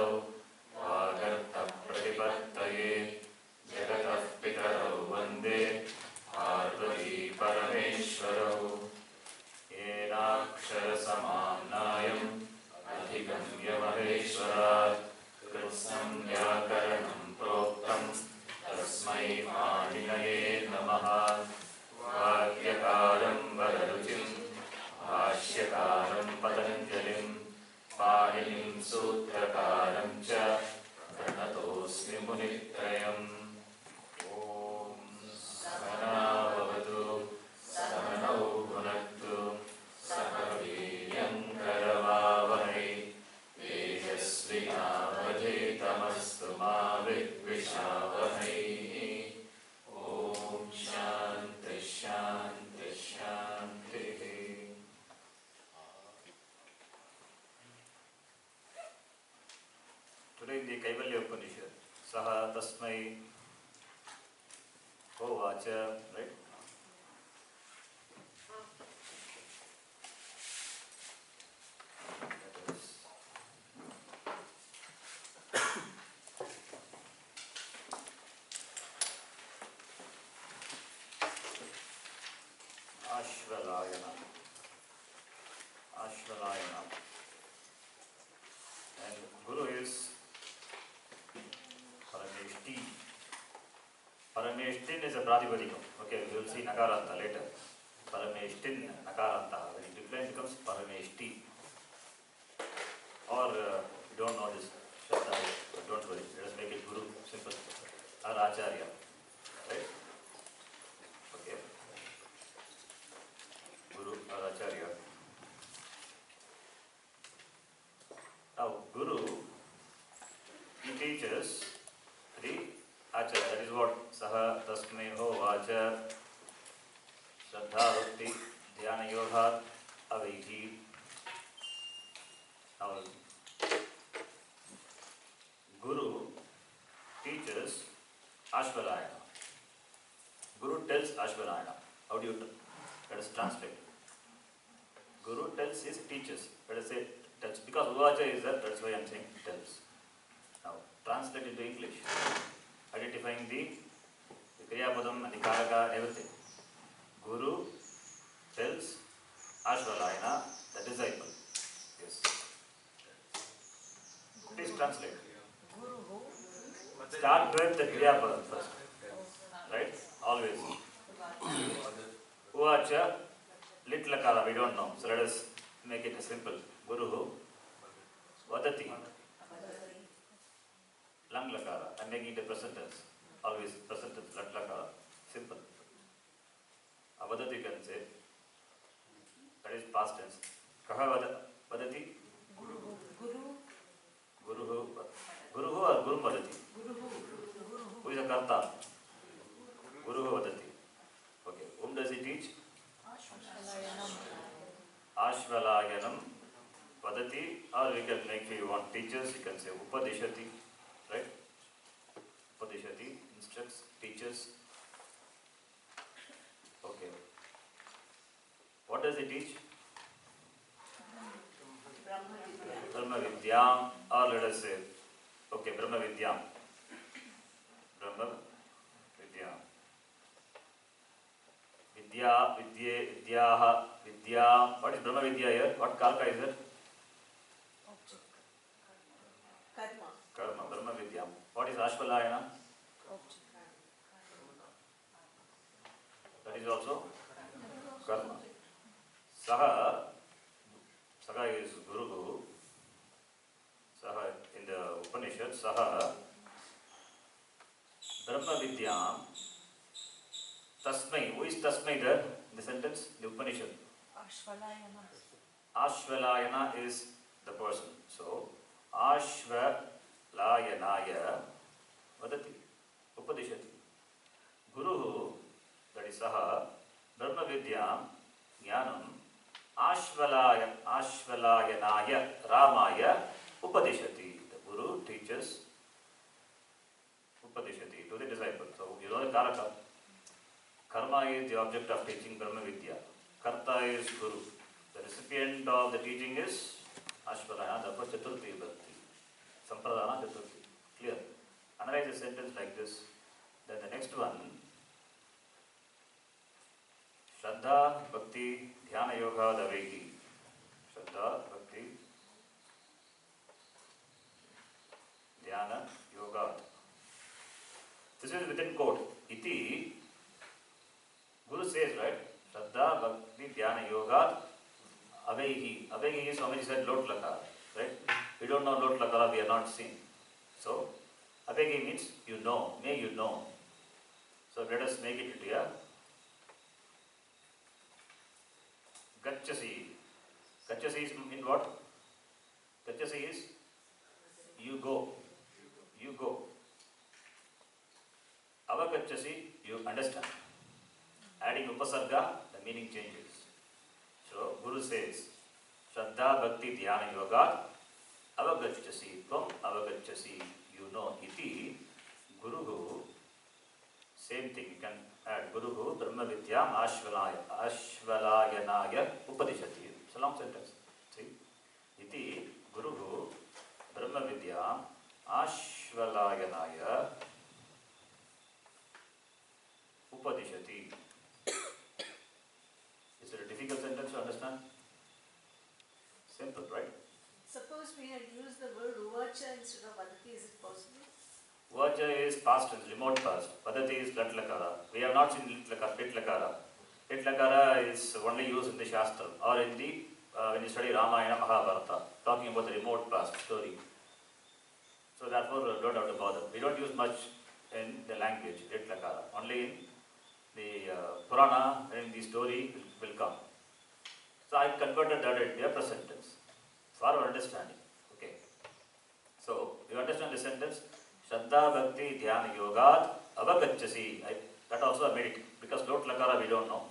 सिन्धौ वागर्तप्रतिपत्तये जगतः पितरौ वन्दे पार्वती परमेश्वरौ येनाक्षरसमाम्नायम् अधिगम्य महेश्वरात् कृत्स्नं व्याकरणं प्रोक्तं तस्मै पाणिनये नमः। वाक्यकारं वररुचिं भाष्यकारं पतञ्जलिं पाणिनिं सूत्रकारं च प्रणतोऽस्मि मुनित्रयम्। ॐ सहना भवतु सहनौ भुनक्तु सह वीर्यं करवावहै तेजस्विनावधीतमस्तु मा विद्विषावहै। ॐ शान्ति शान्ति शान्तिः। Today in the Kaivalya Upanishad, Saha Tasmai Hovacha, right? Ashvalayana. Ashvalayana. And Guru is Parameshti. Parameshtin is a Pratipadikam. Okay, we will see Nakaranta later. Parameshtin, Nakaranta. When it declines, it becomes Parameshti. Or you don't know this Shabda, but don't worry. Let us make it Guru, simple. Or Acharya. Right? Okay. Guru or Acharya. Now, Guru, he teaches the Acharya. That is what Saha Tasmai Hovacha Shraddha Bhakti Dhyana Yoga AVG. Now, Guru teaches Ashvalayana. Guru tells Ashvalayana. How do you let us translate? Guru tells his teachers. Let us say tells, because Uvacha is there, that's why I am saying tells. Now translate into English, identifying the Kriya Padam and the Karaka, everything. Guru tells Ashvalayana, the disciple. Yes. Please translate. Start with the Kriya Padam first. Right? Always. Uvacha, little Akara, we don't know. So let us make it simple. Guru Vadati. Lang Lakara. I am making it a present tense. Always present tense. Lat Lakara. Simple. Avadati you can say. That is past tense. Kaha Vadati? Guru or Guru Vadati? Who is a Karta? Guru Vadati. Okay. Whom does he teach? Ashvalayanam Vadati, or we can make, if you want teachers, you can say Upadishati, right? Upadishati, instructs, teaches. Okay. What does he teach? Brahma Vidyam, or let us say, okay, Brahma Vidyam. Brahma Vidyam. Vidya, Vidye, Vidyaha, Vidya. What is Brahma Vidya here? What Karka is it? Karma, Brahma Vidya. What is Ashvalayana? That is also Karma. Saha is Guru. Saha in the Upanishad, Saha Brahma Vidyam Tasmai. Who is Tasmai there in the sentence? The Upanishad. Ashvalayana is the person. So, Ashvalayanaya Vadati. Upadishati. Guru, that is Saha, Brahma Vidyam, Jnanam, Ashvalayanaya, Ramaya, Upadishati. The Guru teaches Upadishati to the disciple. So, you know the Karaka. Karma is the object of teaching Brahma Vidya. Karta is Guru. The recipient of the teaching is Ashvalayana, therefore Chaturthi Bhakti. Sampradaya. this sentence like this, then the next one, Shraddha, Bhakti, Dhyana Yoga, Avegi. Shraddha, Bhakti, Dhyana Yoga. This is within quote. Iti, Guru says, right? Shraddha, Bhakti, Dhyana Yoga, Avegi. Avegi is Swamiji said Lot Lakara, right? We don't know Lot Lakara, we are not seen. So, Avegi means you know, may you know. So let us make it into a Gachasi. Gachasi is in what? Gachasi is you go. You go. Avagachasi, you understand. Adding upasarga, the meaning changes. So Guru says, Shraddha Bhakti Dhyana Yoga, Avagachasi, Tvam Avagachasi, you know, iti, Guruhu, same thing, you can add Guruhu, Brahma Vidyam Ashvalayanaya Upadishati. It's a long sentence. See? Iti, Guruhu, Brahma Vidyam Ashvalayanaya Upadishati. Is it a difficult sentence to understand? Simple, right? Suppose we had used the word Uvacha instead of Aditi, is it possible? Uvacha is past tense, remote past. Padati is Lat Lakara. We have not seen Lit Lakara. Lit Lakara is only used in the Shastra or in the when you study Ramayana, Mahabharata, talking about the remote past story. So therefore, don't have to bother. We don't use much in the language, Lit Lakara. Only in the Purana and the story will come. So I converted that into a present tense for our understanding. Okay. So you understand the sentence? Shraddha Bhakti Dhyana Yogat Avagachasi. That also I made it because Lot Lakara we don't know.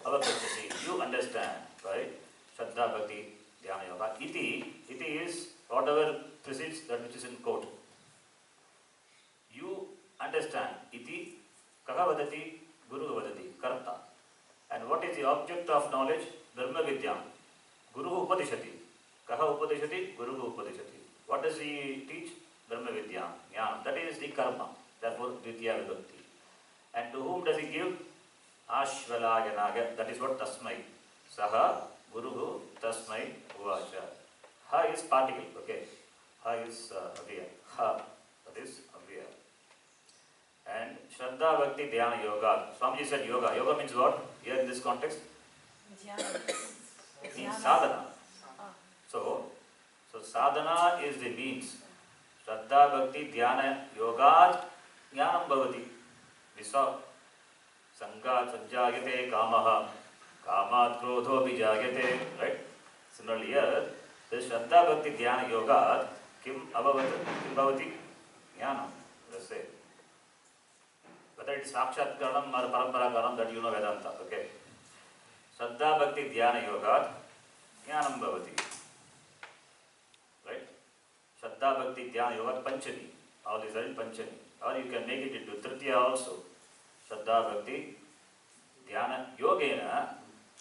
Avagachasi. You understand, right? Shraddha Bhakti Dhyana Yoga. Iti is whatever precedes that which is in quote. You understand. Iti Kaha Vadati Guru Vadati Karta. And what is the object of knowledge? Dharma Vidyam. Guru Upadishati. Kaha Upadishati? Guru Upadishati. What does he teach? Dharma Vidyam. Jnana. That is the karma. Therefore, Dvitiya Vibhakti. And to whom does he give? Ashvalaganaga. That is what Tasmai. Saha Guru Tasmai Uvacha. Ha is particle. Okay. Ha is Avya. Ha. That is Avya. And Shraddha Bhakti Dhyana Yoga. Swamiji said yoga. Yoga means what? Here in this context? Means sadhana. So sadhana is the means. Shraddha Bhakti Dhyana Yoga Jnanam Bhavati. We saw Sangat Sanjayate Kamaha. Kamat Krodho Bijayate. Right? Similarly here, the Shraddha Bhakti Dhyana Yoga Kim Bhavati Jnanam. Let's say. Whether it is Sakshatkaranam or Parampara that you know Vedanta. Okay. Shraddha Bhakti Dhyana Yoga Jnanam Bhavati. Right? Shraddha Bhakti Dhyana Yoga Panchami. All these are in Panchami. Or you can make it into Tritiya also. Shraddha Bhakti Dhyana Yogena.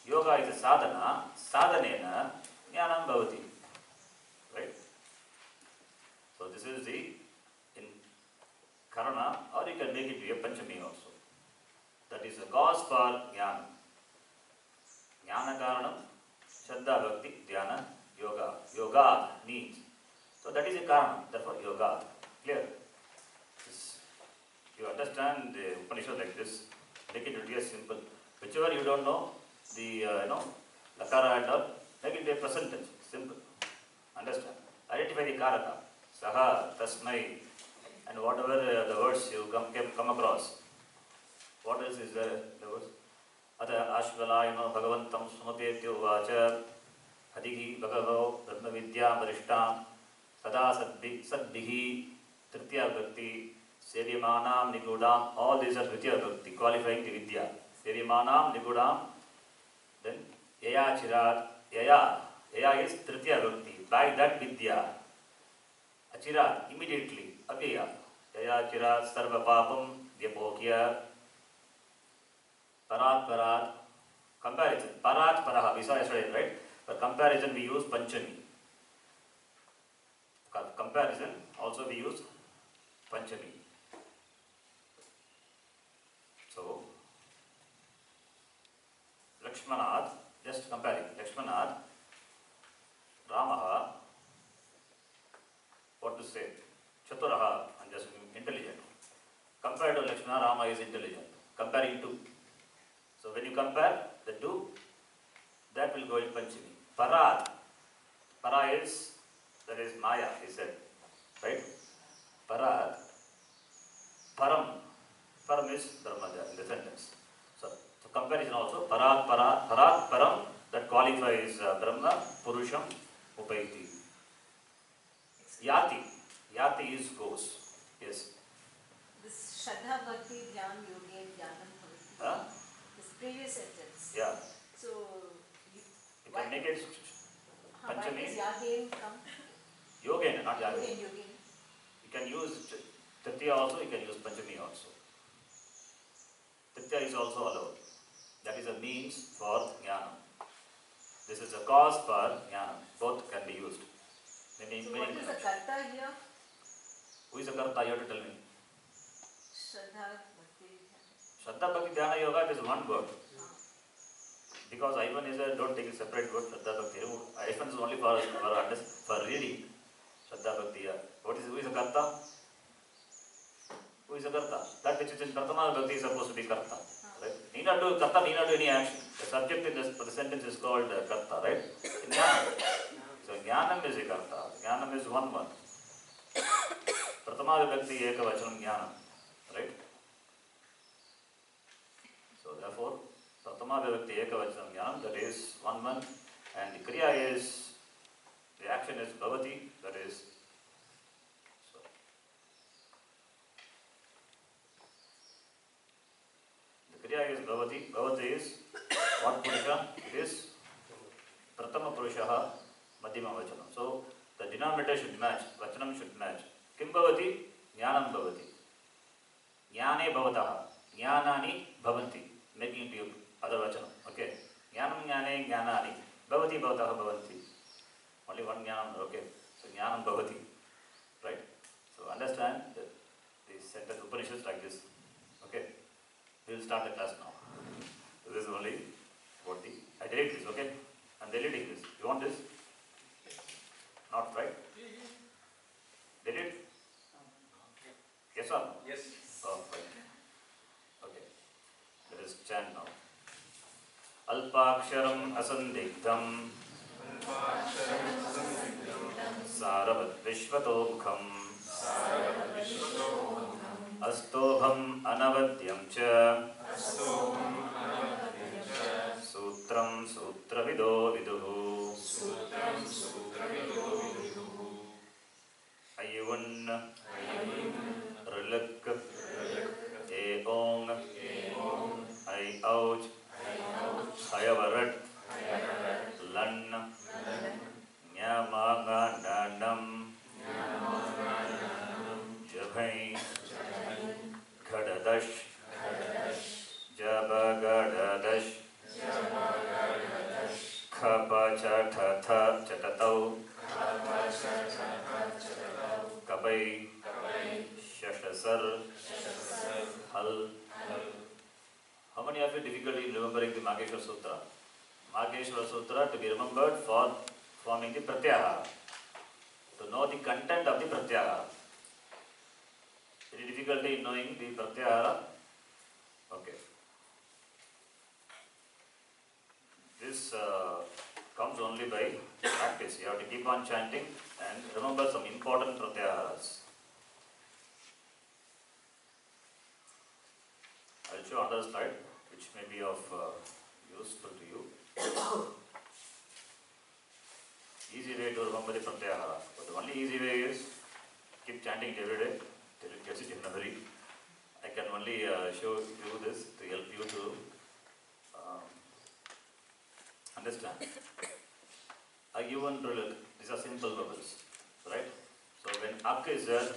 Yoga is a sadhana. Sadhanena Jnanam Bhavati. Right? So this is the in Karana, or you can make it to a Panchami also. That is the cause for Jnana. Jnana Karanam, Shraddha Bhakti, Dhyana, Yoga. Yoga means. So that is a Karana, therefore Yoga. Clear? This, you understand the Upanishad like this, make it really simple. Whichever you don't know, the Lakara and all, make it a present tense. Simple. Understand? Identify the Karaka. Saha, Tasmai, and whatever the words you come across. What else is there? The words? Atha Ashvalayano Bhagavantam Sumapetyo Vacha Hadihi Bhagavo Dharma Vidya Varishtam Sada Sadbihi Tritiya Bhakti Seryamanam Nigudam. All these are Tritiya Bhakti, qualifying the Vidya. Seryamanam Nigudam. Then Yaya Chirat. Yaya is Tritiya Bhakti. By that Vidya. Achirat, immediately. Abhyaya. Yaya Chirat Sarva Papam Vyapokya. Parat, comparison. Parat, Paraha, we saw yesterday, right? For comparison, we use Panchami. For comparison, also we use Panchami. Lakshmana, Ramaha, what to say? Chaturaha, and just intelligent. Compared to Lakshmana, Rama is intelligent. Comparing two. So when you compare the two, that will go in Panchami. Para. Para is, that is Maya, he said. Right? Para. Param. Param is Brahma in the sentence. So comparison also. Parat, Parat, Parat, Param. That qualifies Brahma, Purusham, Upaiti. Yati. Yati is goes. Yes. This Shraddha Bhakti Dhyan Yogen Dhyanam Bhavati. Huh? This previous sentence. Yeah. So, You can make it why Panchami. does Yagen come? Yogen, not Yagen. Yogen. You can use Tritiya also, you can use Panchami also. Tritiya is also allowed. That is a means for Jnana. This is a cause for Jnana. Both can be used. So what is the Karta here? Who is the Karta? You have to tell me. Shraddha Bhakti Dhyan. Shraddha Bhakti Dhyana Yoga, it is one word. Because I1 is a, don't take a separate word, Shraddha Bhakti. I1 is only for reading. Shraddha Bhakti. Who is the Karta? Who is the Karta? That which is in Pratama Bhakti is supposed to be Karta. Right? Karta need not do any action. The subject in this, for the sentence is called Karta, right? Jnana. So Jnanam is a Karta. Jnanam is one word. Pratama Bhakti Eka Vachanam Jnanam. Right? So therefore, Pratama Vibhakti Eka Vachanam Jnanam, that is one month, and the Kriya is, the action is Bhavati, that is, so. The Kriya is Bhavati, Bhavati is what Purusha? It is Pratama Purushaha Madhyama Vachanam. So the denominator should match, Vachanam should match. Kim Bhavati? Jnanam Bhavati. Jnane Bhavataha. Jnanani Bhavanti. Making it other vachanam. Okay. Jnanam Jnane Jnanani. Bhavati Bhavataha Bhavanti. Only one Jnanam. Okay. So Jnanam Bhavati. Right? So understand the sentence Upanishads like this. Okay. We will start the class now. So this is only what the. I delete this, okay? I'm deleting this. You want this? Not right? Delete? Yes or no? Yes. Oh, right. Okay. Let us chant now. Alpaksharam asandigdham Saravat Vishvato Astobham Anavadyam Cha Sutram Sutravido Viduhu Ayun Rilak Eong Ai Ouch Hayavarat Lan Nyamagandanam Jabhai Khadadash Jabagadadash Khapachathatha Chatatau Kapai Shashasar Hal. How many of you difficulty in remembering the Mageshwara Sutra? Mageshwara Sutra to be remembered for forming the Pratyahara. To know the content of the Pratyahara. Any difficulty in knowing the Pratyahara? Okay. This comes only by practice. You have to keep on chanting and remember some important Pratyaharas. I will show another slide which may be of useful to you. Easy way to remember the Pratyahara. But the only easy way is keep chanting it every day till it gets it in memory. I can only show you this to help you to understand. Agyuvan Rulak, these are simple vowels, right? So when Ak is there,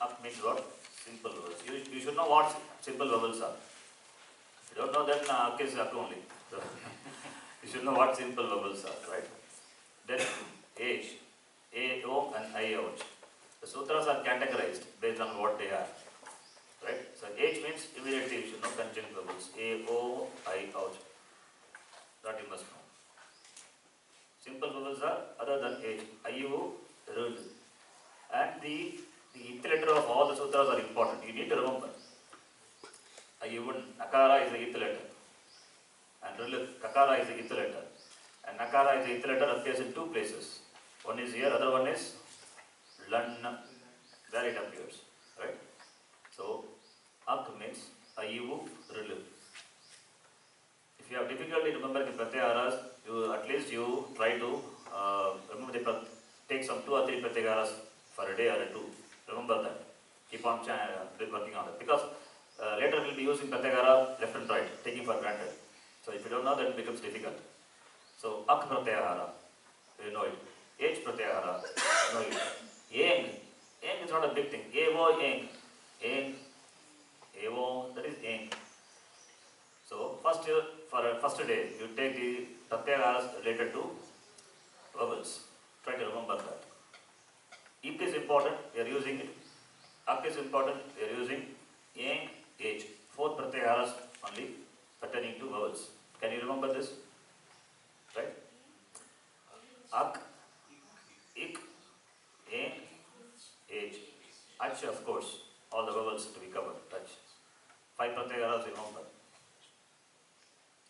Ak means what? Simple vowels. You should know what simple vowels are. If you don't know, then Ak is Ak only. So you should know what simple vowels are, right? Then H, A, O and I, Ouch. The sutras are categorized based on what they are, right? So H means immediately you should know conjunct vowels. A, O, I, Ouch. That you must know. Simple vowels are other than H. IU, RL. And the ith letter of all the sutras are important. You need to remember. Ayun, Nakara is the ith letter. And RL, Kakara is the ith letter. And Nakara is the ith letter appears in two places. One is here, other one is Lan. There it appears. Right? So, Ak means Ayu, RL. If you have difficulty remembering the pratyaharas, at least you try to remember take some 2 or 3 pratyaharas for a day or 2. Remember that. Keep on working on it. Because later we will be using pratyahara left and right, taking for granted. So if you don't know, that it becomes difficult. So Ak pratyahara, you know it. H pratyahara, you know it. Eng. Eng is not a big thing. Evo, eng. Eng. Evo, that is eng. So for a first day, you take the pratyaharas related to vowels. Try to remember that. Ik is important, we are using it. Ak is important, we are using Eng, H. 4 pratyaharas only pertaining to vowels. Can you remember this? Right? Ak, Ik, Eng, H. Ach, of course, all the vowels to be covered. Ach. 5 pratyaharas, remember.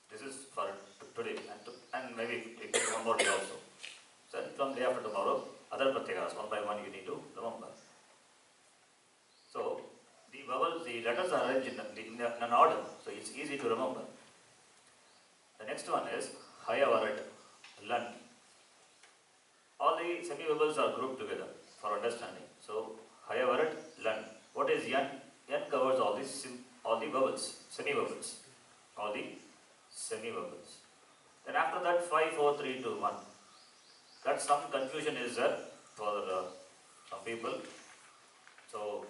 This is for today and maybe we take one more day also. So from day after tomorrow, other pratyaharas, one by one you need to remember. So the vowels, the letters are arranged in an order, so it's easy to remember. The next one is Hayavarat, Lan. All the semi-vowels are grouped together for understanding. So Hayavarat, Lan. What is Yan? Yan covers all the vowels, semi-vowels. All the semi-vowels. Then after that 5, 4, 3, 2, 1. That some confusion is there for some people. So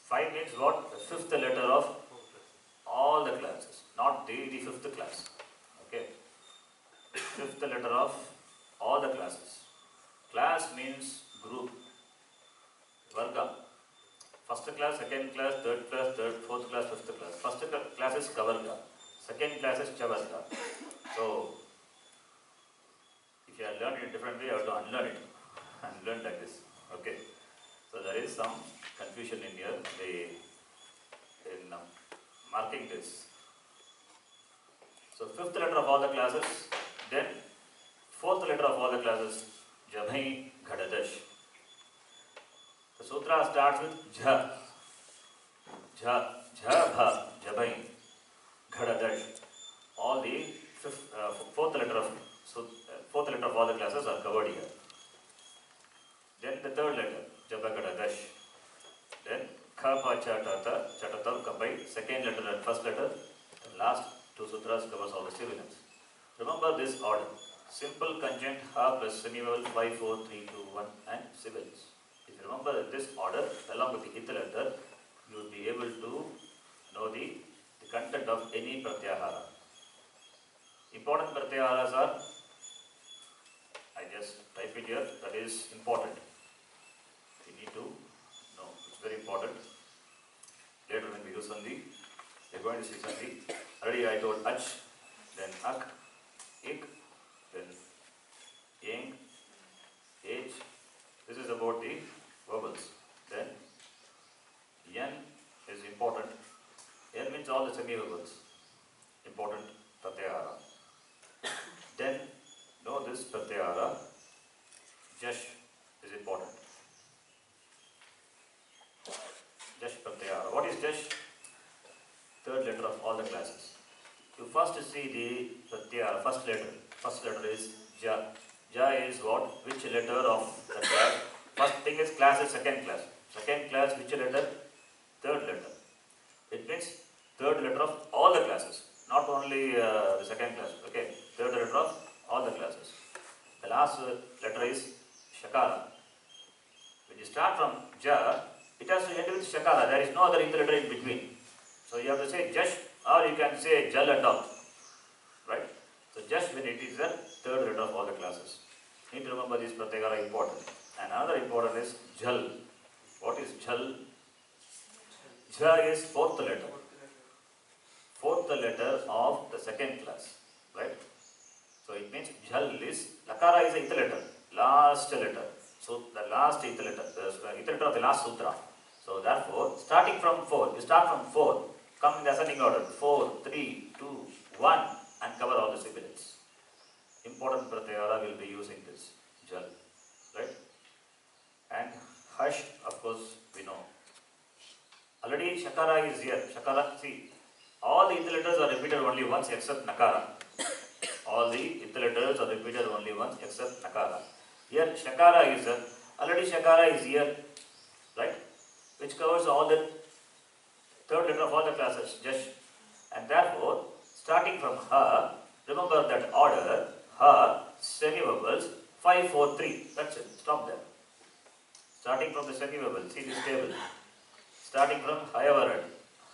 5 means what? The 5th letter of all the classes, not the 5th class. Okay. 5th letter of all the classes. Class means group. Varga. First class, second class, third class, fourth class, 5th class. First class is Kavarga. Second class is Chavarga. So, if you have learned it in a different way, you have to unlearn it and learn like this. Okay. So there is some confusion in here in marking this. So 5th letter of all the classes, then 4th letter of all the classes, Jabhai Ghadadash. The sutra starts with Jha. Jha, Bha, Jabhai, Ghadadash. All the 4th letter of all the classes are covered here. Then the 3rd letter, Jabagadash. Then Khapa Chatata, Chatatam Kapai, 2nd letter and 1st letter. And last 2 sutras covers all the sibilants. Remember this order. Simple conjunct Ha plus semivowel 5, 4, 3, 2, 1 and sibilants. If you remember this order along with the ith letter, you will be able to know the content of any pratyahara. Important pratyaharas are, I just type it here, that is important. You need to know, it's very important. Later when we do Sandhi, we are going to see Sandhi. Already I told Ach, then Ak, Ik, then Eng, H. This is about the vowels. Then Yan is important. Yan means all the semi-vowels. Important pratyahara. Then know this pratyahara. Jash is important. Jash pratyahara. What is Jash? 3rd letter of all the classes. You first see the pratyahara, first letter. First letter is Ja. Ja is what? Which letter of the class? First thing is class is 2nd class. 2nd class, which letter? 3rd letter. It means 3rd letter of all the classes. Not only the 2nd class. Okay. 3rd letter of all the classes. The last letter is Shakara. When you start from Ja, it has to end with Shakara. There is no other letter in between. So you have to say Jash or you can say Jal and all. Right? So Jash when it is the 3rd letter of all the classes. You need to remember this pratyahara important. And another important is Jal. What is Jal? Jha is 4th letter. 4th letter of the 2nd class. Right? So it means jhal is, lakara is the ith letter, last letter. So the last ith letter, the ith letter of the last sutra. So therefore, starting from 4, you start from 4, come in the ascending order, 4, 3, 2, 1, and cover all the sibilants. Important pratyahara will be using this jal, right? And hush, of course, we know. Already shakara is here. Shakara, see, all the ith letters are repeated only once except nakara. All the ith letters are repeated only once except nakara. Here shakara is already shakara is here, right? Which covers all the third letter of all the classes, Jash. And therefore, starting from her, remember that order, her, semi-vowels, 5, 4, 3. That's it. Stop there. Starting from the semi-vowel, see this table. Starting from Hayavaran,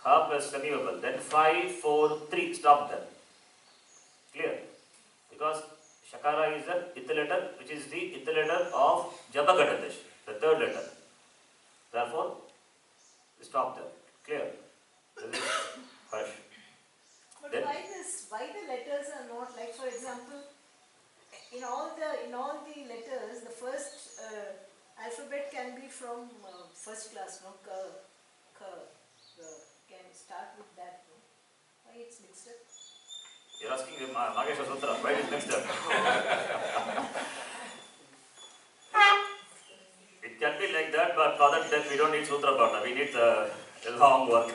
ha plus semi-vowel, then 5, 4, 3. Stop there. Clear? Because Shakara is the ith letter, which is the ith letter of Jabagadadesh, the third letter. Therefore, stop there. Clear? This is harsh. But Then, why the letters are not like, for example, in all the letters, the first alphabet can be from first class, no? Can start with that, no? Why it's mixed up? you're asking the Magesha Sutra, why it is mixed up? It can be like that, but for that then we don't need Sutra Partner, we need a long work.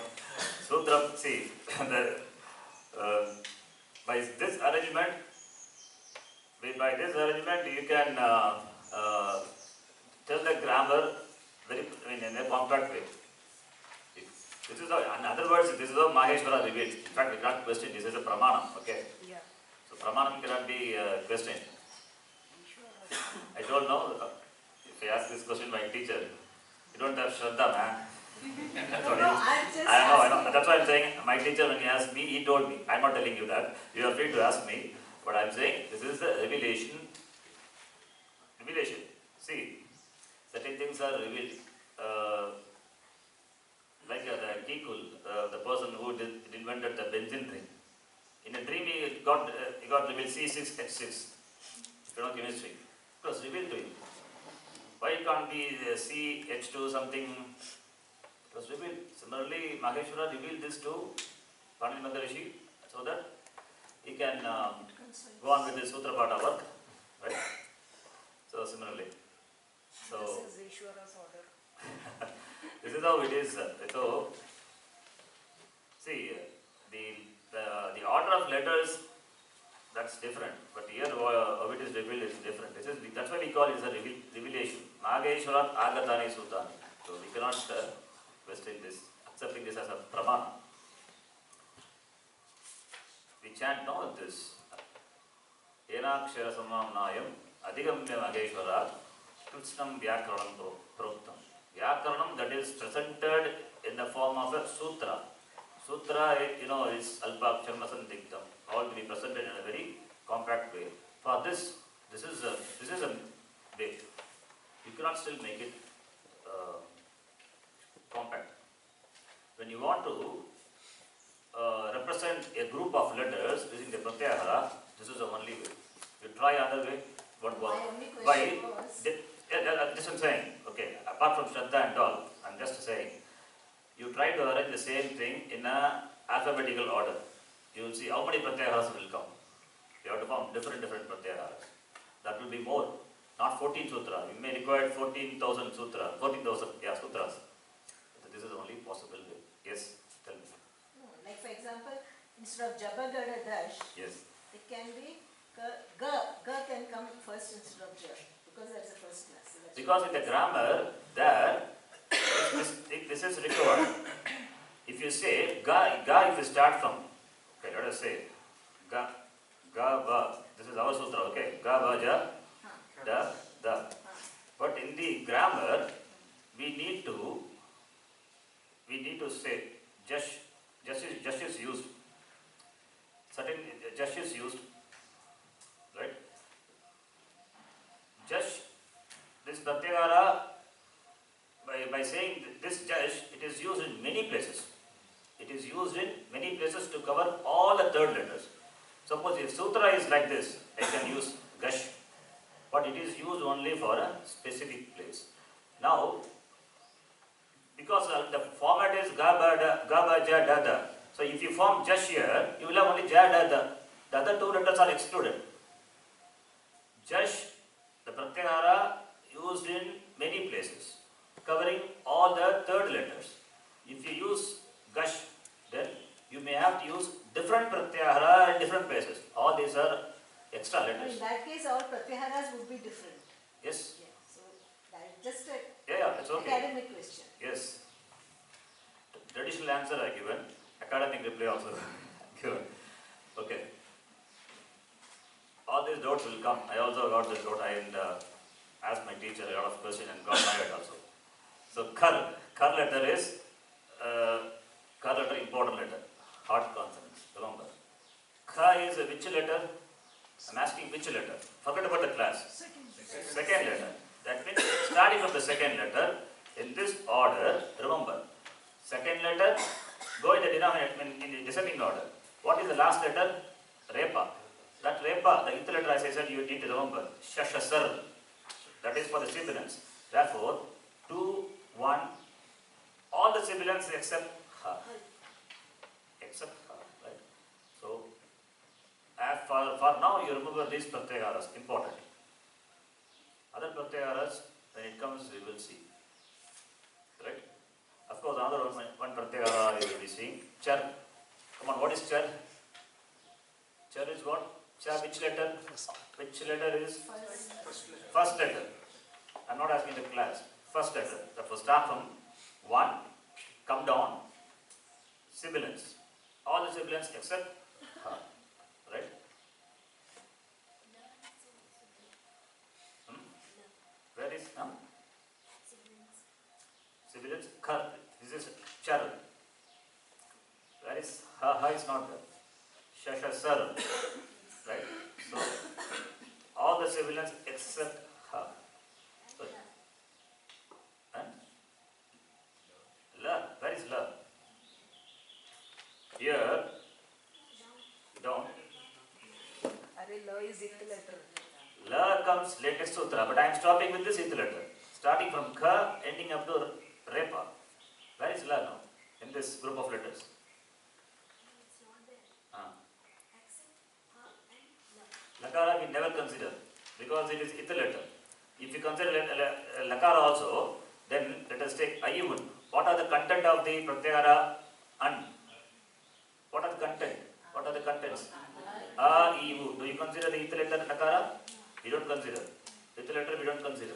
Sutra, see, by this arrangement, you can tell the grammar in a compact way. This is in other words, this is how Maheshwara revealed. In fact, we cannot question, this is a pramana, okay? Yeah. So pramana cannot be questioned. I don't know, if I ask this question by teacher, you don't have Shraddha, man. That's what I know. That's why I'm saying, my teacher, when he asked me, he told me. I'm not telling you that. You are free to ask me. But I'm saying, this is the revelation. See, certain things are revealed. Like the Kikul, the person who invented the benzene thing. In a dream, he got revealed C6H6. You know chemistry. It was revealed to him. Why it can't be CH2 something? It was revealed. Similarly, Maheshwara revealed this to Panini Maharishi so that he can go on with the Sutra Pata work. Right? So, similarly. So, This is Ishwara's order. this is how it is. So, see, the order of letters, that's different. But here, how it is revealed is different. That's why we call it as a revelation. Mageshwarat Agatani Sutani. So, we cannot question this, accepting this as a pramana. We chant now this. Enakshara Samamnayam Adigamya Mageshwarat Krishnam Vyakaranam Proktam. Vyakaranam, that is presented in the form of a sutra. Sutra, is Alpakshara Masandiktam. All to be presented in a very compact way. For this is a way. You cannot still make it compact. When you want to represent a group of letters using the pratyahara, this is the only way. You try another way, won't work. Why? This I'm saying, okay, apart from Shraddha and all, I'm just saying, you try to arrange the same thing in an alphabetical order. You will see how many pratyaharas will come. You have to form different pratyaharas. That will be more. Not 14 sutras. You may require 14,000 sutras. 14,000 sutras. But this is the only possible way. Yes, tell me. No, like for example, instead of Jabagada Dash, yes, it can be Ga can come first instead of Ja, because that's the first class. So because in the grammar, there, this is required. If you say Ga, if you start from, okay, let us say Ga, Ba, this is our sutra, okay, Ga, Ba, Ja, Da. But in the grammar, we need to say just is used. Certain just is used, right? Just this pratyahara, by saying this just, it is used in many places. It is used in many places to cover all the third letters. Suppose if sutra is like this, I can use gush, but it is used only for a specific place. Now, because the format is ga ba ja da da, so if you form just here, you will have only ja da da. The other two letters are excluded. Jash, the pratyahara used in many places, covering all the third letters. If you use gush, then you may have to use different pratyahara in different places. All these are extra letters. In that case, all pratyaharas would be different. Yes. Yeah, so that is just a It's okay. academic question. Yes. Traditional answer I given. Academic reply also given. Okay. All these doubts will come. I also got this doubt. I asked my teacher a lot of questions and got tired also. So kar letter is kar letter important letter. Hard consonants. Remember. Kha is which letter? I'm asking which letter. Forget about the class. Second letter. That means starting from the second letter in this order. Remember. Second letter go in the denominator in the descending order. What is the last letter? Repa. That repa, the ith letter, as I said, you need to remember. Shashasar. That is for the sibilants. Therefore, 2, 1, all the sibilants except ha. Except ha, right? So, for now, you remember these pratyaharas, important. Other pratyaharas, when it comes, we will see. Right? Of course, another one pratyahara you will be seeing. Char. Come on, what is char? Char is what? Char, which letter? Which letter is? First letter. I am not asking the class. First letter. That will start from 1, come down, sibilants. All the sibilants except ha. Right? Where is sibilants? Khar. This is char. Where is ha? Ha is not there. Shashasar. Right? So, all the sibilants except ha. Sorry. And la. Where is la? Here, down. La is ith letter. La comes latest sutra, but I am stopping with this ith letter. Starting from kha, ending up to repa. Where is la now? In this group of letters. Lakara we never consider because it is ith letter. If you consider lakara also, then let us take ayun. What are the content of the pratyahara an? What are the content? What are the contents? A, I, U. Do you consider the ith letter lakara? We don't consider. Ith letter we don't consider.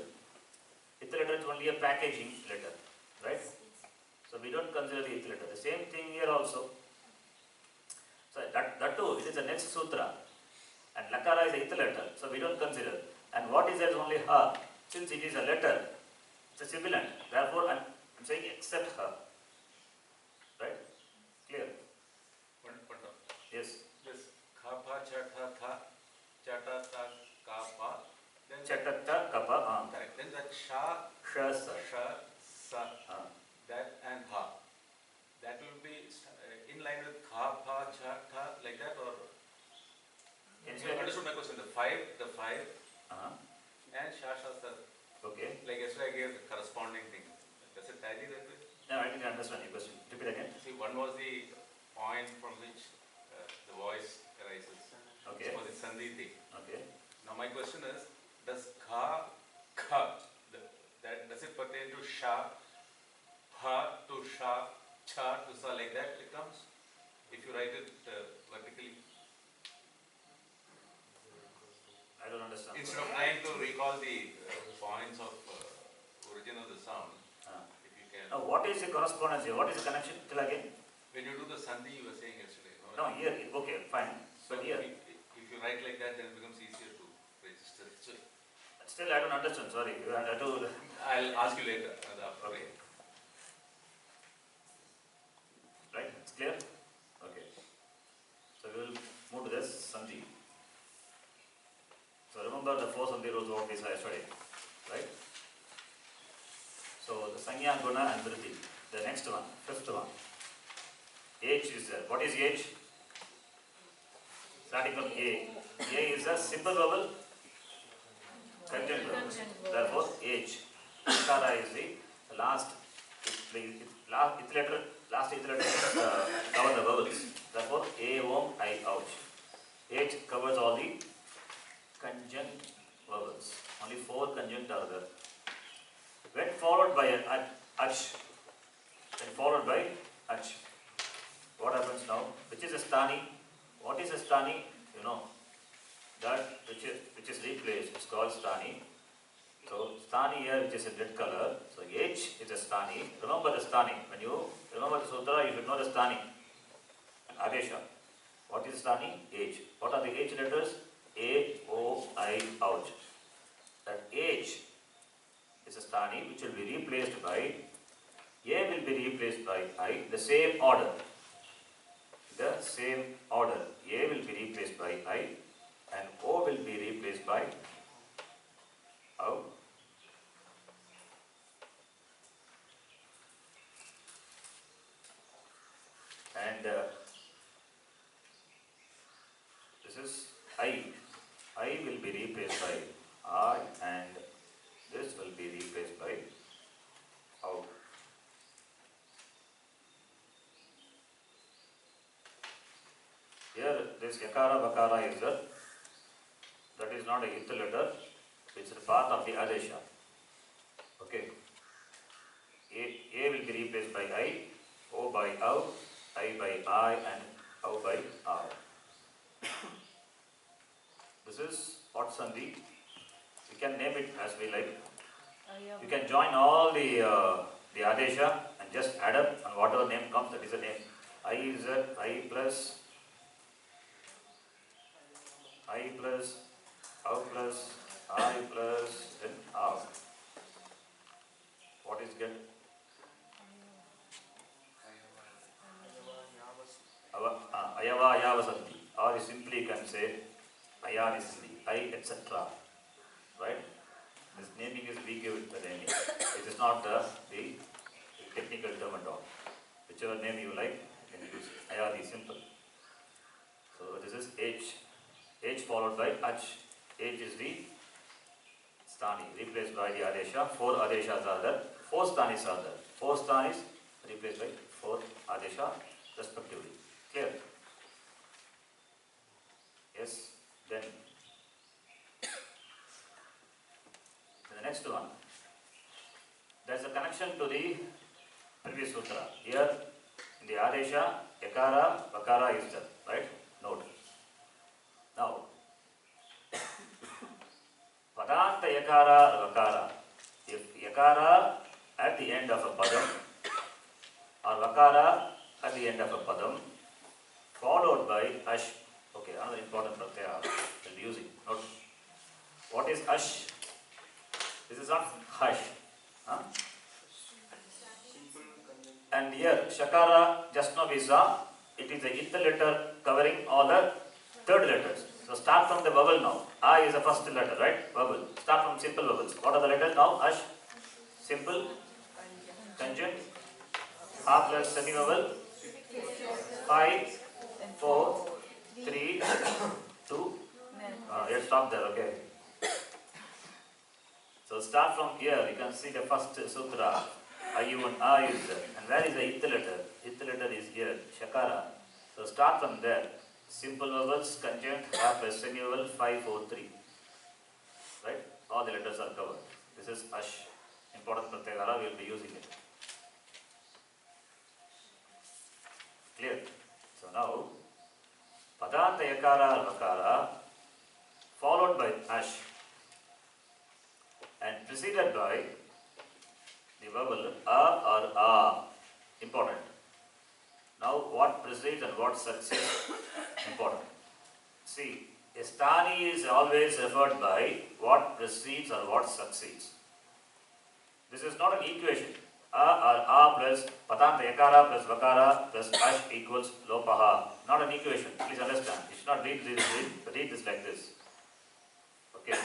Ith letter is only a packaging letter, right? So we don't consider the ith letter. The same thing here also. So that too, it is the next sutra. And lakara is a ith letter, so we don't consider. And what is that? Only ha. Since it is a letter, it's a sibilant. Therefore, I'm saying except ha. Right? Clear? Yes. This kha pa cha tha tha chata ta ka pa. Then Chatatta kapa. correct. Then that sha Sha sa. sa that and ha. That will be in line with kha pa cha tha like that or. Can You understood my question? The five and sha sha sa. Okay. Like yesterday I gave the corresponding thing. Does it tally that way? No, I didn't understand your question. Repeat again. See, one was the point from which the voice arises. Okay. Suppose it's sandhi thing. Okay. Now my question is, does that does it pertain to sha, ha to sha, cha to sa like that it comes? If you write it vertically. I don't understand. Instead of trying to recall the points of origin of the sound, if you can. Now, what is the correspondence here? What is the connection? Till again? When you do the sandhi you were saying yesterday. No, here. Okay, fine. So But here. if you write like that, then it becomes easier to register. So Still, I don't understand. Sorry. You have to. I'll ask you later. Okay. Right? It's clear? Okay. So we will move to this sandhi. So remember the four sandhi rules what we saw yesterday, right? So the sanya, guna and vritti. The next one, fifth one. H is there. What is H? starting from A. A is a simple vowel, conjunct vowel. Therefore, H. Yakara is the last. Last letter cover the vowels. Therefore, A, Om, I, ouch. H covers all the conjunct vowels. Only 4 conjunct are there. When followed by an ach, what happens now? Which is a stani? What is a stani? You know, that which is replaced. It's called stani. So stani here, which is in red color. So H is a stani. Remember the stani. When you remember the sutra, you should know the stani. Adesha. What is stani? H. What are the H letters? A, O, I, ouch. That H is a stani which will be replaced by A will be replaced by I. The same order. The same order. A will be replaced by I and O will be replaced by O. And this is I. I will be replaced by I and this will be replaced by O. Here this yakara vakara is that is not a yit letter, it's a part of the adesha. Okay. A will be replaced by I, O by O, I by I and O by R. This is what sandhi. We can name it as we like. You can join all the adesha and just add up and whatever name comes, that is a name. I is I plus O plus I plus then R. What is get? Ayava Yavasanti. Or simply you can say Ayanisli, I, etc. Right? This naming is we give it the naming. It is not the technical term at all. Whichever name you like, you can use Ayadi, simple. So this is H. H followed by Ach. H is the stani, replaced by the adesha. 4 adeshas are there. 4 stanis are there. 4 stanis replaced by 4 adesha respectively. Clear? Yes? Then the next one. There is a connection to the previous sutra. Here in the adesha, yakara, vakara is there. Right? Note. Now, padanta yakara, vakara. If yakara at the end of a padam or vakara at the end of a padam followed by ash. Okay, another important pratyaya we'll be using. Note. What is ash? This is not hush. Huh? And here shakara, just now we saw, it is a it letter covering all the third letters. So start from the vowel now. A is the first letter, right? Vowel. Start from simple vowels. What are the letters now? Ash, simple, conjunct, A plus semi vowel, 5, 4, 3, 2. Let's stop there, okay. So start from here. You can see the first sutra. Ayun, A is there. And where is the it letter? It letter is here, shakara. So start from there. Simple vowels, conjunct, A plus semi vowel, 5, 4, 3. Right? All the letters are covered. This is ash. Important pratyakara, we will be using it. Clear? So now, padanta yakara vakara followed by ash and preceded by the vowel a or a. Important. Now what precedes and what succeeds? Important. See, a stani is always referred by what precedes or what succeeds. This is not an equation. A or a plus padanta yakara plus vakara plus ash equals lopaha. Not an equation. Please understand. You should not read this like this. Okay.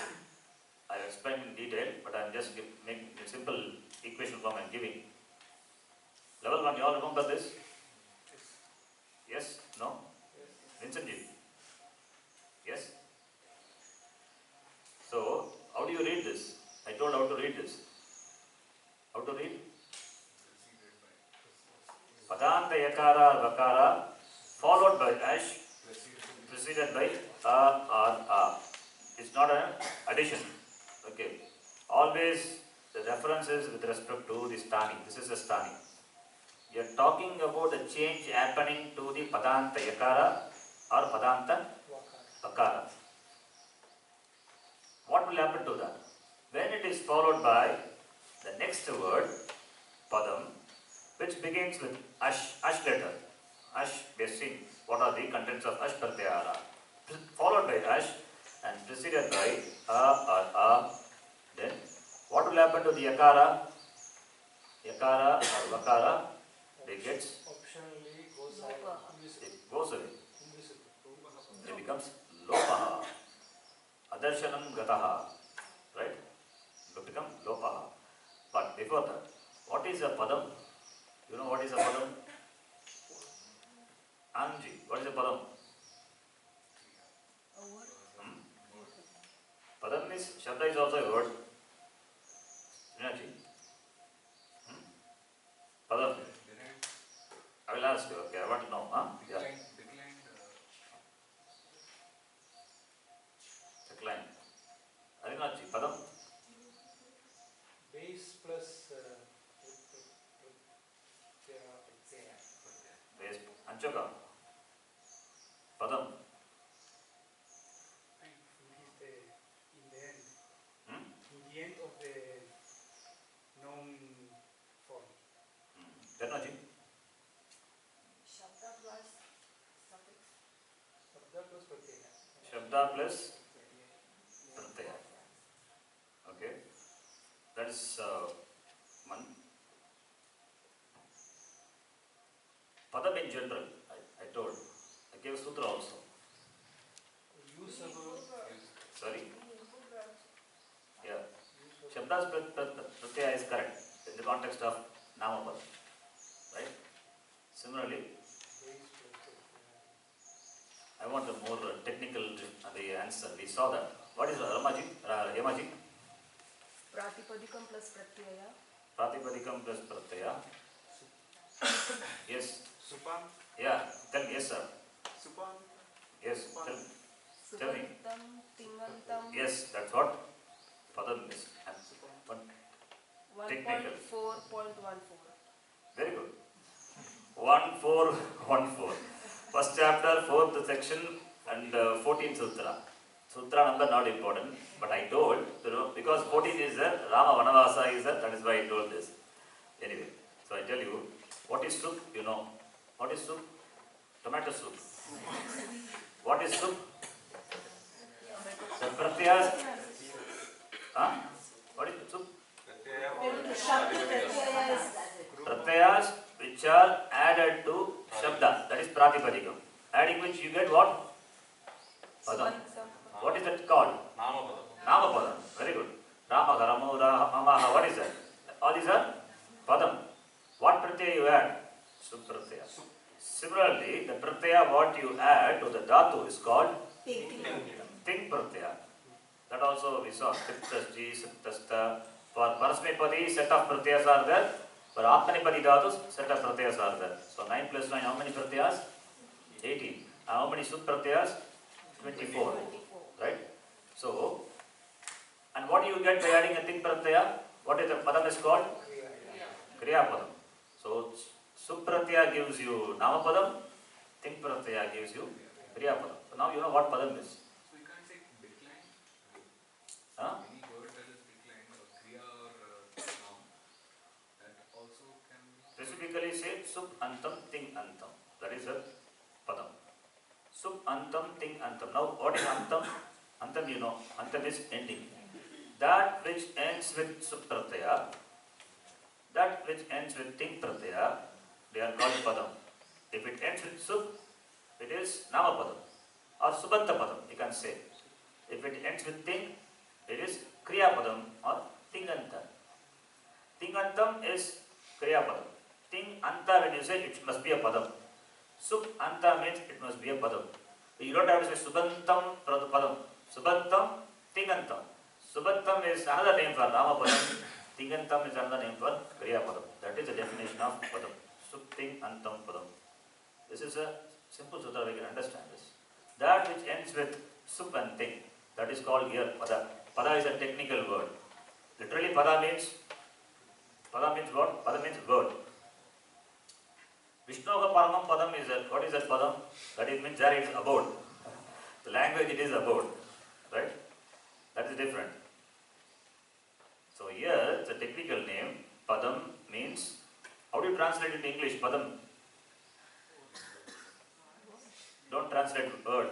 I will explain in detail, but I am just making a simple equation form I am giving. Level 1, you all remember this? Yes? No? Vincent ji? yakara or vakara followed by ash, preceded by a or a. It's not an addition. Okay. Always the reference is with respect to the stani. This is a stani. You are talking about the change happening to the padanta yakara or padanta vakara. What will happen to that? When it is followed by the next word, padam, which begins with ash letter. Ash, we have seen what are the contents of ash pratyahara. Followed by ash and preceded by a. Then what will happen to the yakara? Yakara or vakara? It gets, Optionally goes away. it goes away. It becomes lopaha. Adarshanam gataha. Right? It will become lopaha. But before that, what is a padam? You know what is a padam? Anji, what is a padam? Padam is, Shabda is also a word. Srinaji? Padam. I will ask you, okay, I want to know. Huh? Yeah. Decline. Arinaji, padam. Base plus Base. Anchoka. Padam. in the end. Hmm? In the end of the noun form. Dharnaji. Shabda plus suffix. Shabda plus pratyaya. Shabda plus pratyaya. Okay. That is one. Padam in general, I told. I gave sutra also. Usable. Sorry? Yeah. Shabda's pratyaya is correct in the context of namapada. Right? Similarly, Base plus pratyaya. I want a more technical the answer. We saw that. What is Ramaji? Yamaji? Pratipadikam plus pratyaya. Pratipadikam plus pratyaya. Yes. Supan? Yeah. Tell me. Yes, sir. Supan? Yes. Tell me. Subantam, tingantam. Yes, that's what padam is. And one technical. 1.4.14. Very good. 1414. First chapter, 4th section, and 14th sutra. Sutra number not important, but I told, because 14 is there, Rama Vanavasa is there, that is why I told this. Anyway, so I tell you, what is soup? You know. What is soup? Tomato soup. What is soup? The pratyas. Huh? What is soup? Pratyas which are added to Shabda, that is Pratipadikam. Adding which you get what? Padam. What is that called? Namapadam. Very good. Rama, Ramo, Mamaha, what is that? All these are Padam. What pratyaya you add? Supratyaya. Similarly, the pratyaya what you add to the dhatu is called Ting pratyaya. That also we saw. Tiptasji, Siptasta. For Parasmipadi, set of pratyayas are there. For Atmanipadi dhatus, set of pratyayas are there. So 9 plus 9, how many pratyayas? 18. How many supratyayas? 24. Right? So, and what do you get by adding a Ting pratyaya? What is the padam is called? Kriya padam. So, supratyaya gives you Namapadam, Ting pratyaya gives you Kriya padam. So now you know what padam is. So we can't take decline. Huh? Any word that is declined or kriya or noun, that also can be. Specifically say Sup Antam Ting Antam. That is a padam. Sup Antam Ting Antam. Now what is Antam? Antam you know. Antam is ending. That which ends with Sup pratyaya, that which ends with Ting pratyaya, they are called padam. If it ends with Sup, it is Namapadam or Subanta padam, you can say. If it ends with Ting, it is Kriya padam or Tingantam. Tingantam is Kriya padam. Ting anta, when you say it must be a padam. Sup anta means it must be a padam. You don't have to say Subantam padam. Subantam, Tingantam. Subantam is another name for Namapadam. Tingantam is another name for Kriya padam. That is the definition of padam. Sup ting antam padam. This is a simple sutra, we can understand this. That which ends with sup and thing, that is called here pada. Pada is a technical word. Literally pada means what? Pada means word. Vishnoga paramam padam is that, what is that padam? That it means there it is abode. The language it is abode. Right? That is different. So here it's a technical name. Padam means, how do you translate it in English? Padam. Don't translate word.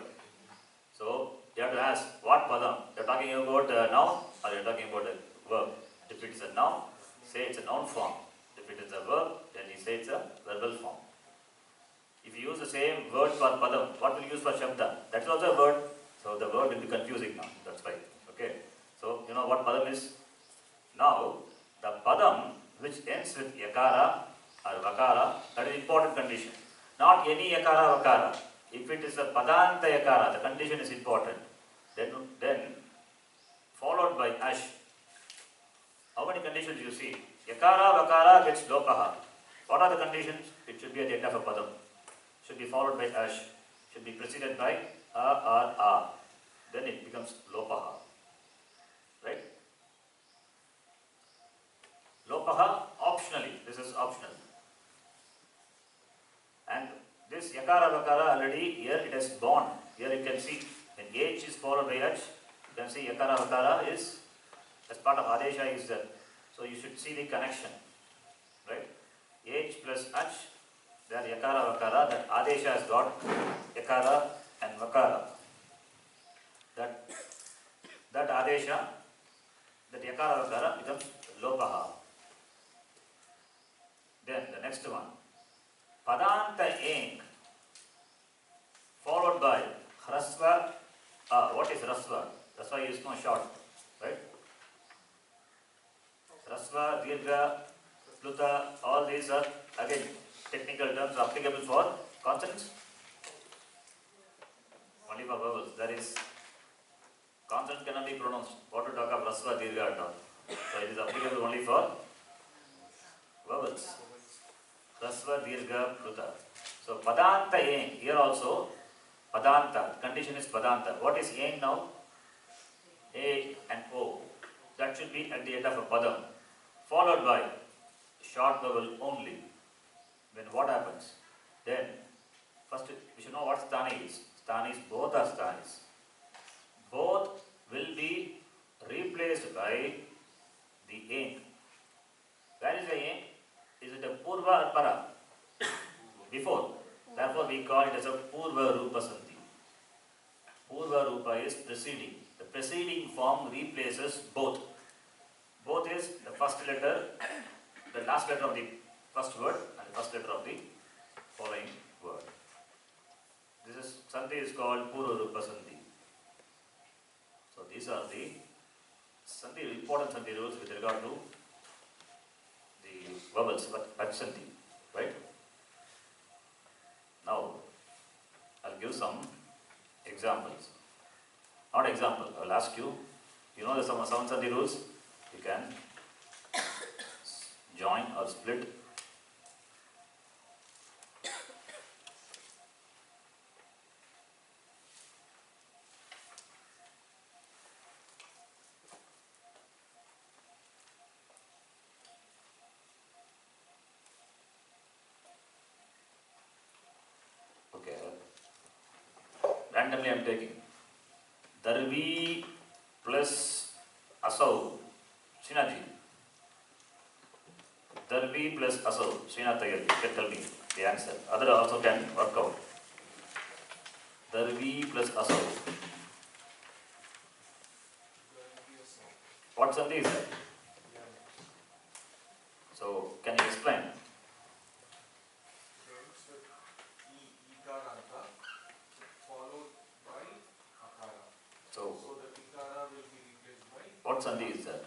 So you have to ask, what padam? You are talking about a noun or you are talking about a verb? If it is a noun, say it's a noun form. If it is a verb, then you say it's a verbal form. If you use the same word for padam, what will you use for shabda? That's also a word. So the word will be confusing now. That's why. Okay. So you know what padam is? Now the padam which ends with yakara or vakara, that is important condition. Not any yakara vakara. If it is a padanta yakara, the condition is important. Then followed by ash. How many conditions you see? Yakara vakara gets lopaha. What are the conditions? It should be at the end of a padam. Should be followed by ash. Should be preceded by a or a. Then it becomes lopaha. Right? Lopaha optionally. This is optional. And this yakara vakara already here it has born. Here you can see when H is followed by H, you can see yakara vakara is as part of adesha is there. So you should see the connection. Right? H plus H, there yakara vakara, that adesha has got yakara and vakara. That adesha, that yakara vakara becomes lopaha. Then the next one, padanta eng, followed by hrasva. What is rasva? Rasva is no short, right? Rasva, dirgha, pluta, all these are again technical terms applicable for consonants. Only for vowels. That is, consonants cannot be pronounced. What to talk of rasva, dirgha and all. So it is applicable only for vowels. Rasva, dirgha, pluta. So padanta eng, here also padanta, condition is padanta. What is eng now? A and O. That should be at the end of a padam. Followed by short vowel only. Then what happens? Then first we should know what sthani is. Sthani is, both are sthanis. Both will be replaced by the eng. Where is the eng? Is it a purva or para? Before. Therefore we call it as a purva rupa sandhi. Purva rupa is preceding. The preceding form replaces both. Both is the first letter, the last letter of the first word and the first letter of the following word. This is, sandhi is called purva rupa sandhi. So these are the sandhi, important sandhi rules with regard to the vowels, but sandhi, right? Now, I'll give some examples. Not example, I'll ask you, you know the seven sandhi rules? You can join or split. Okay. Randomly I am taking. Darvi plus Asau, Sinaji. Darvi plus Asau, Sinatayal. You can tell me the answer. Other also can work out. Darvi plus Asau. What sandhi is that? So, can you explain? So, what sandhi is that?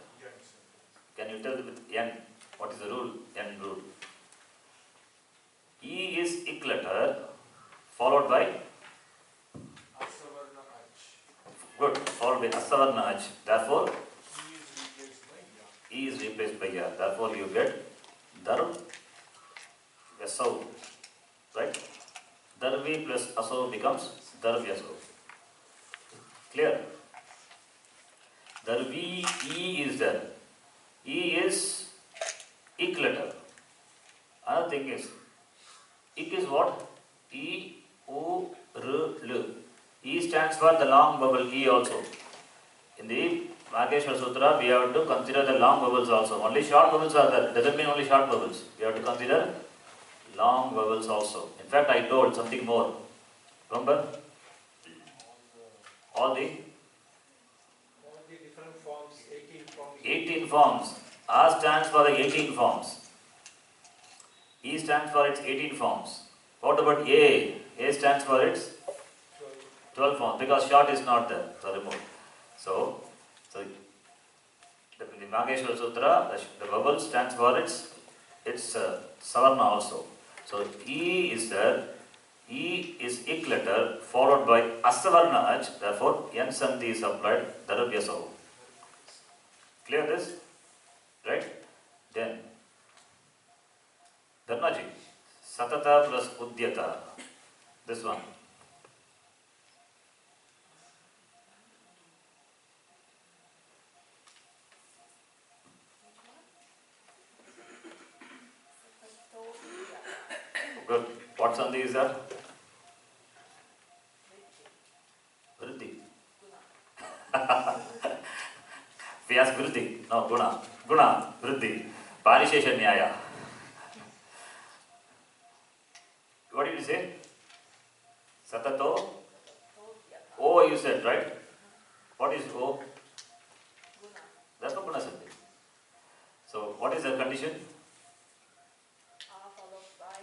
Can you tell with N, what is the rule? N rule. E is ik letter followed by? Good, followed by asavarna ach. Therefore, E is replaced by ya. Therefore, you get dar vesau. Right? Darvi plus aso becomes darvyaso. Clear? Darvi, E is there. E is ik letter. Another thing is, ik is what? E, U, R, L. E stands for the long vowel E also. In the Mageshwara Sutra, we have to consider the long vowels also. Only short vowels are there. Doesn't mean only short vowels. We have to consider long vowels also. In fact, I told something more. Remember? All the different forms, 18 forms. 18 forms. A stands for the 18 forms. E stands for its 18 forms. What about A? A stands for its 12 forms because short is not there. So remove. So in the Mageshwara Sutra, the vowel stands for its savarna also. So E is there. E is ik letter followed by asavarna h. Therefore, N sandhi is applied. Darabhyasav. Clear this? Right? Then Dharmaji, satata plus udyata. This one. Good. What sandhi is that? Vriddhi. We ask vriddhi. No, guna. Guna, vriddhi. Parishesha nyaya. What did you say? Satato? O you said, right? What is O? That's not guna sandhi. So what is the condition? Followed by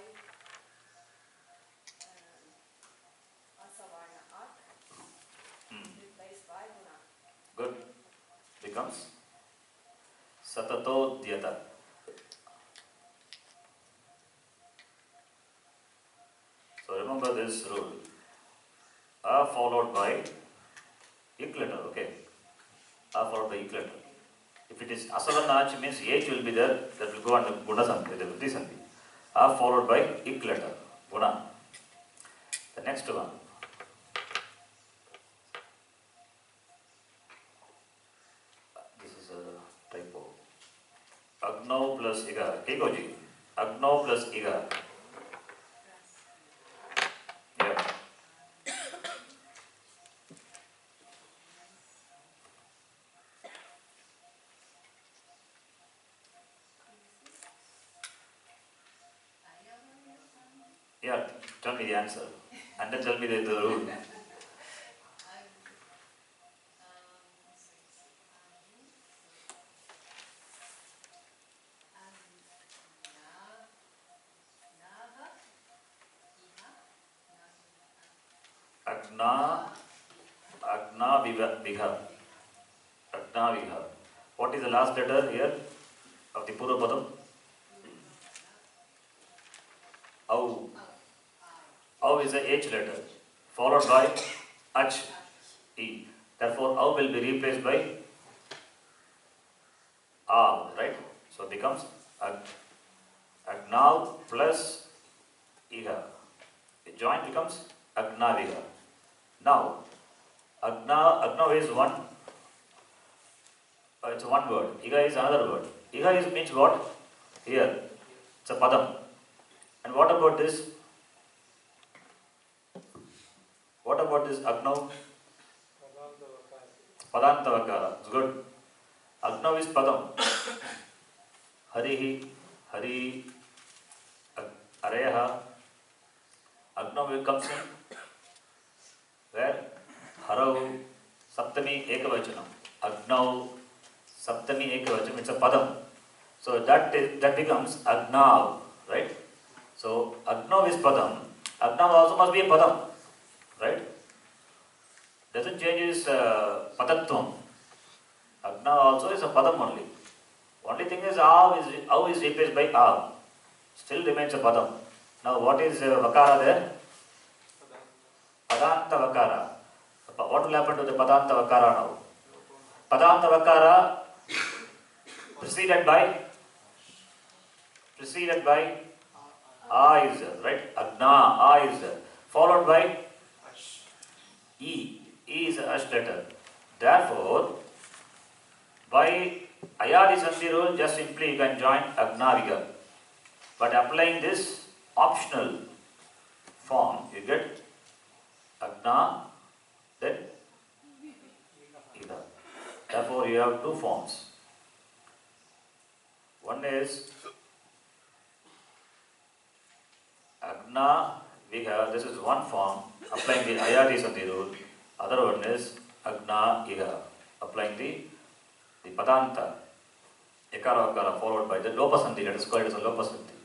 asavarna ak, replaced by guna. Good. Becomes Satato Dhyata. So remember this rule. A followed by ik letter, okay? A followed by ik letter. If it is Asavarna means H will be there, that will go under Guna Sandhi, the Vriddhi Sandhi. A followed by ik letter, Guna. The next one. This is a typo. Agno plus Iga. Kekoji. Agno plus Iga. Yeah. Yeah, tell me the answer. And then tell me the rule. Agna Vigha. Agna Vigha. What is the last letter here of the Purva Padam? Au. Au is a H letter, followed by Ach, E. Therefore, Au will be replaced by A, right? So it becomes Agnav plus Iha. The joint becomes Agnaviha. Now, Agnav is one. It's one word. Iha is another word. Iha means what? Here. It's a padam. And what about this? What about this Agnav? Padanta Vakara. It's good. Agnav is padam. Harihi, Hari, Areha. Agnav comes in where? Harau, Saptami Ekavachanam. Agnav, Saptami Ekavachanam. It's a padam. So that becomes Agnav, right? So Agnav is padam. Agnav also must be a padam, right? Doesn't change his padatvam. Agnav also is a padam only. Only thing is Av is replaced by Av. Still remains a padam. Now what is Vakara there? Padanta Vakara. What will happen to the Padanta Vakara now? Padanta Vakara preceded by A is there, right? Agna, A is there. followed by E. E is a Ash letter. Therefore, by Ayadi Sandhi rule, just simply you can join Agna Viga. But applying this optional form, you get Agna, then Ida. Therefore, you have two forms. One is Agna Viga, this is one form, applying the Ayadi Sandhi rule. Other one is Agna Iga, applying the Padanta, Ekara Vakara, followed by the Lopasandhi, let us call it as a Lopasandhi.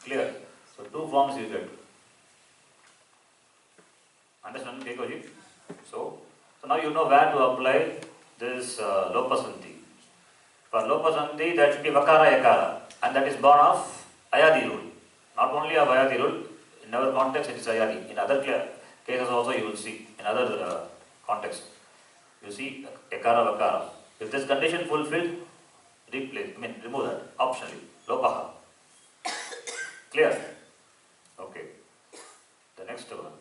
Clear? So, two forms you get. Understand, Kekoji? So now you know where to apply this Lopasandhi. For Lopasandhi, that should be Vakara Ekara, and that is born of Ayadi rule. Not only of Ayadi rule, in our context it is Ayadi. In other cases also you will see, in other contexts, you see Ekara Vakara. If this condition fulfilled, remove that, optionally, Lopaha. Clear? Okay. The next one.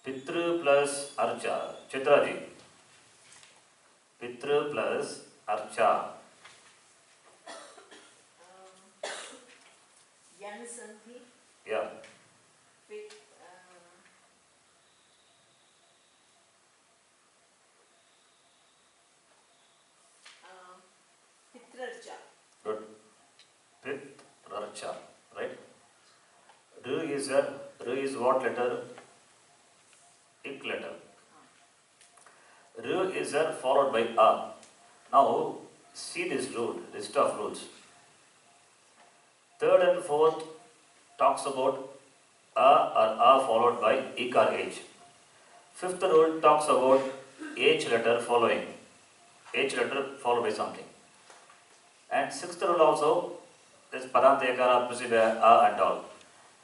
Pitru plus Archa. Chitraji. Pitru plus Archa. Yanasandhi Yeah. with Pitrarcha. Good. Pitrarcha. Right? R is what letter? Ik letter. R is followed by A. Now, see this rule, list of rules. Third and fourth talks about A or A followed by Ik or H. Fifth rule talks about H letter following. H letter followed by something. And sixth rule also, this Padanta Ekara, Prasibha, A and all.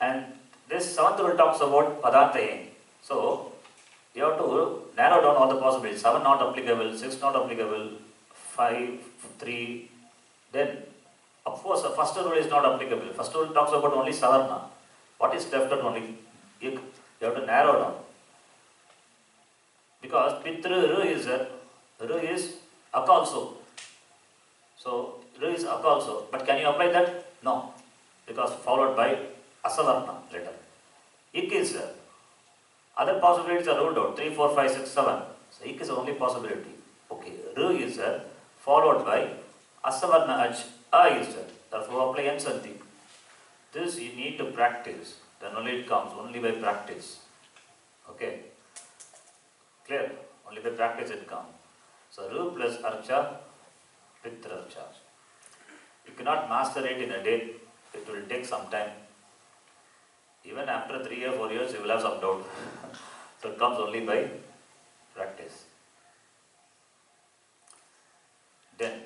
And this seventh rule talks about Padanta Eng. So, you have to narrow down all the possibilities. 7 not applicable, 6 not applicable, 5, 3. Then, of course, the first rule is not applicable. First rule talks about only Savarna. What is left out only Ik? You have to narrow down. Because Pitru Ru is Ak also. So, Ru is Ak also. But can you apply that? No. Because followed by Asavarna letter. Ik is other possibilities are ruled out. 3, 4, 5, 6, 7. So Ik is the only possibility. Okay. Ru is followed by Asavarna H. A is therefore apply M Sandhi. This you need to practice. Then only it comes. Only by practice. Okay. Clear? Only by practice it comes. So Ru plus Archa, Pitrarcha. You cannot master it in a day. It will take some time. Even after 3 or 4 years, you will have some doubt. So it comes only by practice. Then,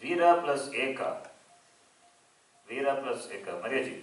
Veera plus Eka. Veera plus Eka. Mariaji.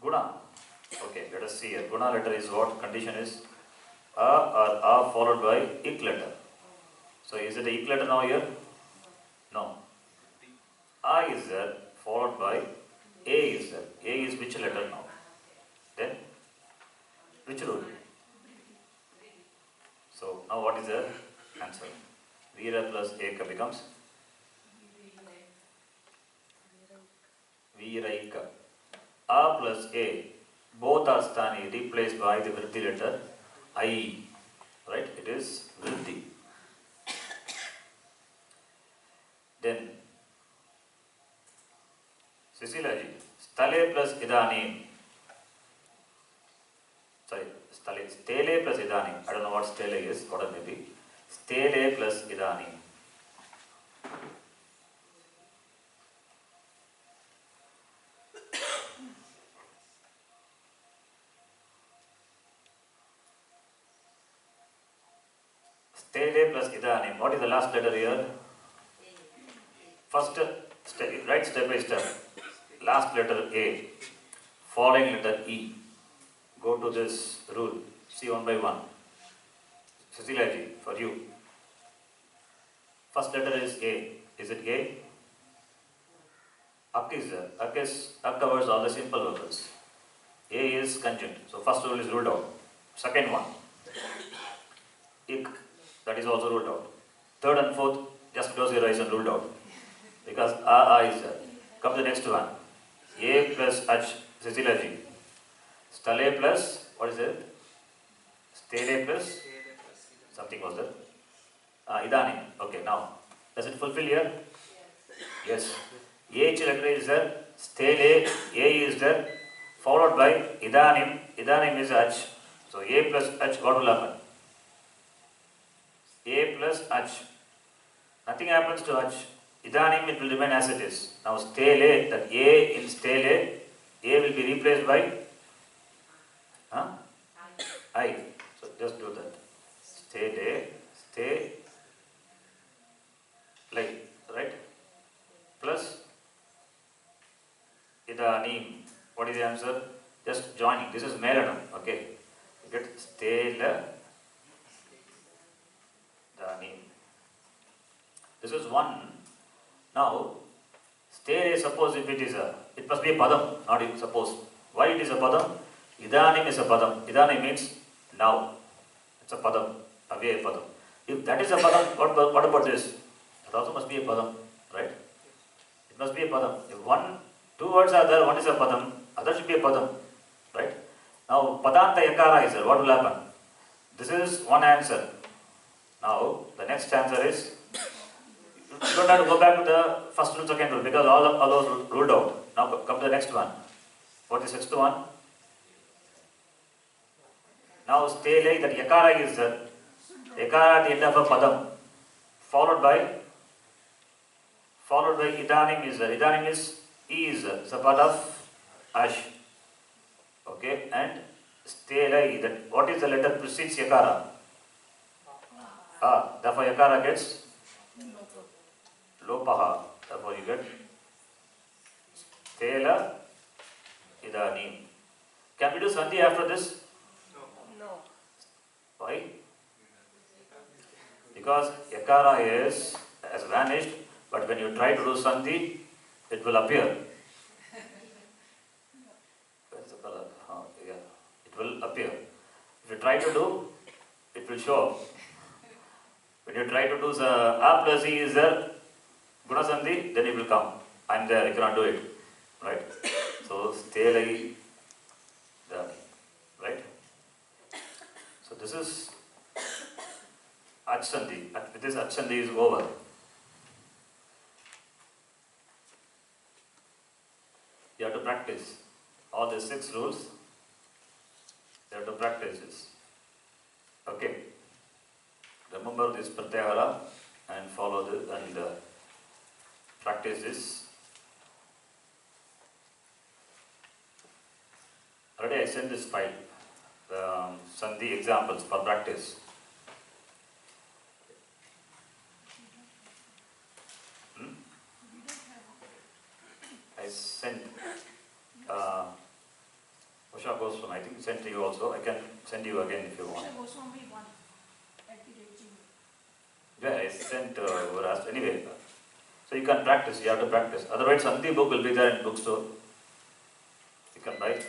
Guna. Okay, let us see here. Guna letter is what? Condition is A or A followed by Ik letter. So is it a Ik letter now here? No. A is there followed by A is there. A is which letter now? Then which rule? So now what is the answer? Veera plus Eka becomes Veeraika. A plus A, both are sthani, replaced by the vriddhi letter I. Right? It is vriddhi. Then, Cecilia ji, stale plus idanim. Sorry, stele plus idanim. I don't know what stele is, what it may be. Stele plus idanim. Stele plus idanim. What is the last letter here? First step, right step by step. Last letter A. Following letter E. Go to this rule. See one by one. Cecilia ji, for you. First letter is A. Is it A? Ak is there. Ak covers all the simple vowels. A is conjunct. So first rule is ruled out. Second one. Ik. That is also ruled out. Third and fourth, just close your eyes and ruled out. Because A is there. Come to the next one. A plus H. Cecilia ji. Stale plus, what is it? Stele plus, something was there. Idanim. Okay, now, does it fulfill here? Yes. H letter is there, stele, A is there, followed by idanim. Idanim is H. So A plus H, what will happen? A plus H. Nothing happens to H. Idanim, it will remain as it is. Now stele, that A in stele, A will be replaced by I. So just do that. Stele, stay, like, right? Plus idanim. What is the answer? Just joining. This is melanum. Okay. You get stele, idanim. This is one. Now, stele, suppose if it is it must be a padam, not it, suppose. Why it is a padam? Idanim is a padam. Idanim means now. It's a padam, away a padam. If that is a padam, what about this? It also must be a padam, right? It must be a padam. If two words are there, one is a padam, other should be a padam, right? Now, padanta yakara is there. What will happen? This is one answer. Now, the next answer is, you don't have to go back to the first rule, second rule, because all those ruled out. Now, come to the next one. What is the sixth one? Now, stele, that yakara is there. Yakara at the end of a padam, followed by idanim is there. Idanim is E is there. It's a part of ash. Okay, and stele, that what is the letter precedes yakara? Therefore yakara gets lopaha. Therefore you get stela idanim. Can we do sandhi after this? No. Why? Because yakara has vanished, but when you try to do sandhi, it will appear. Where's the color? Yeah, it will appear. If you try to do, it will show up. When you try to do A plus E is there, guna sandhi, then it will come. I'm there, you cannot do it. Right? So, stele, right? So, this is Ach sandhi. With this Ach sandhi is over. You have to practice all the 6 rules. You have to practice this. Okay. Remember this pratyahara and follow this and practice this. Already I sent this file, sandhi examples for practice. I sent Usha Goswami, I think sent to you also. I can send you again if you want. Yeah, I sent anyway. So you can practice, you have to practice. Otherwise, Sandhi book will be there in bookstore. You can buy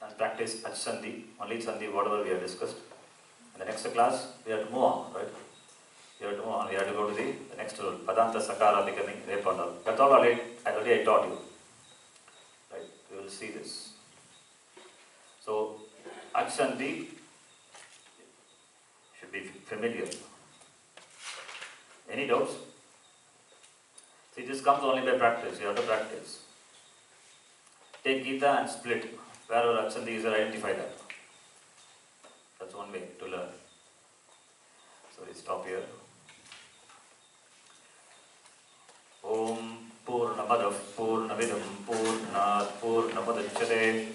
and practice Ach Sandhi, only Sandhi, whatever we have discussed. In the next class, we have to move on, right? We have to move on. We have to go to the next rule. Padanta Sakara becoming Repandal. That's all already I taught you. Right? We will see this. So, Ach Sandhi should be familiar. Any doubts? See, this comes only by practice. You have to practice. Take Gita and split. Wherever Ach Sandhi is, identify that. That's one way to learn. So we stop here. Om Purnamadav Purnamidam Purnat Purnamadachyate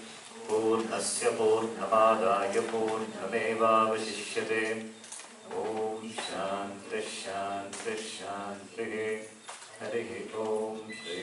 Purnasya Purnamadaya Purnameva Vashishyate Om Shanti Shanti Shanti Hari Om Shri